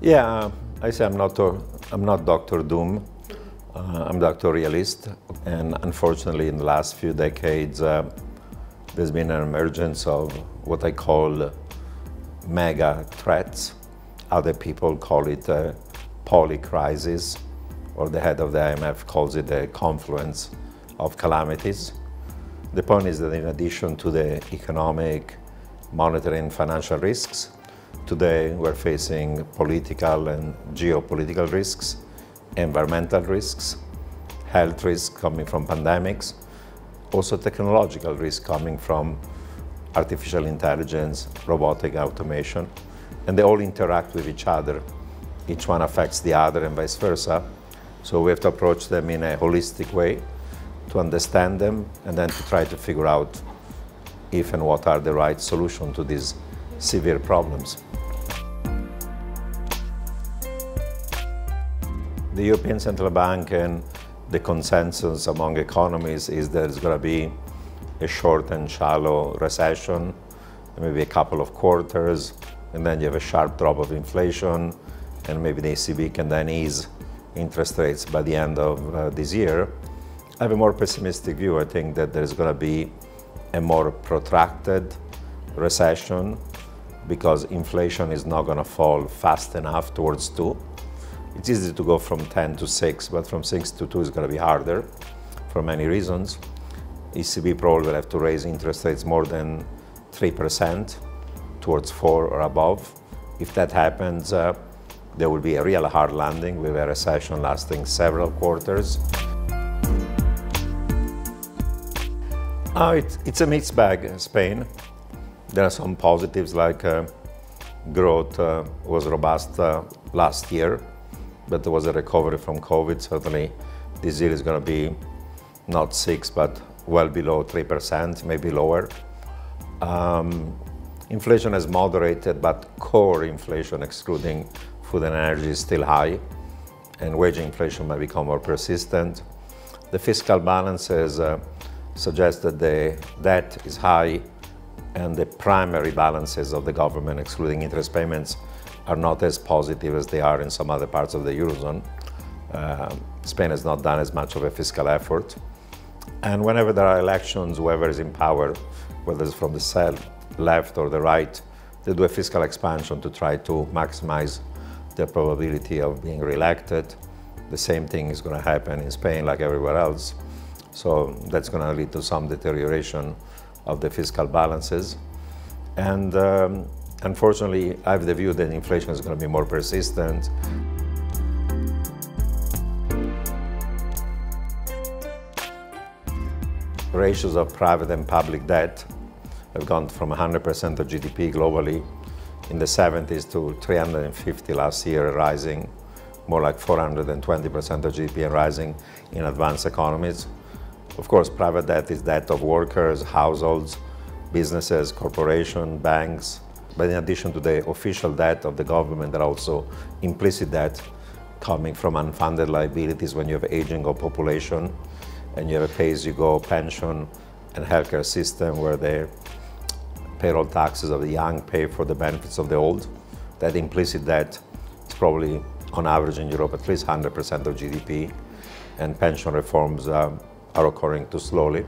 Yeah, I say I'm not Dr. Doom. I'm Dr. Realist, and unfortunately, in the last few decades, there's been an emergence of what I call mega threats. Other people call it a polycrisis, or the head of the IMF calls it a confluence of calamities. The point is that in addition to the economic, monetary, and financial risks, today we're facing political and geopolitical risks, environmental risks, health risks coming from pandemics, also technological risks coming from artificial intelligence, robotic automation, and they all interact with each other. Each one affects the other and vice versa. So we have to approach them in a holistic way to understand them and then to try to figure out if and what are the right solutions to these severe problems. The European Central Bank and the consensus among economists is that there's going to be a short and shallow recession, maybe a couple of quarters, and then you have a sharp drop of inflation, and maybe the ECB can then ease interest rates by the end of this year. I have a more pessimistic view. I think that there's going to be a more protracted recession because inflation is not going to fall fast enough towards 2. It's easy to go from 10 to 6, but from 6 to 2 is going to be harder for many reasons. ECB probably will have to raise interest rates more than 3% towards 4 or above. If that happens, there will be a real hard landing with a recession lasting several quarters. It's a mixed bag, Spain. There are some positives like growth was robust last year, but there was a recovery from COVID. Certainly this year is going to be not 6, but well below 3%, maybe lower. Inflation has moderated, but core inflation, excluding food and energy, is still high, and wage inflation might become more persistent. The fiscal balances suggest that the debt is high, and the primary balances of the government, excluding interest payments, are not as positive as they are in some other parts of the Eurozone. Spain has not done as much of a fiscal effort. And whenever there are elections, whoever is in power, whether it's from the left or the right, they do a fiscal expansion to try to maximize the probability of being re-elected. The same thing is going to happen in Spain like everywhere else. So that's going to lead to some deterioration of the fiscal balances. And unfortunately, I have the view that inflation is going to be more persistent. Ratios of private and public debt have gone from 100% of GDP globally in the 70s to 350 last year, rising more like 420% of GDP and rising in advanced economies. Of course, private debt is debt of workers, households, businesses, corporations, banks. But in addition to the official debt of the government, there are also implicit debt coming from unfunded liabilities when you have aging of population and you have a pay-as-you-go pension and healthcare system where the payroll taxes of the young pay for the benefits of the old. That implicit debt is probably, on average in Europe, at least 100% of GDP, and pension reforms are occurring too slowly.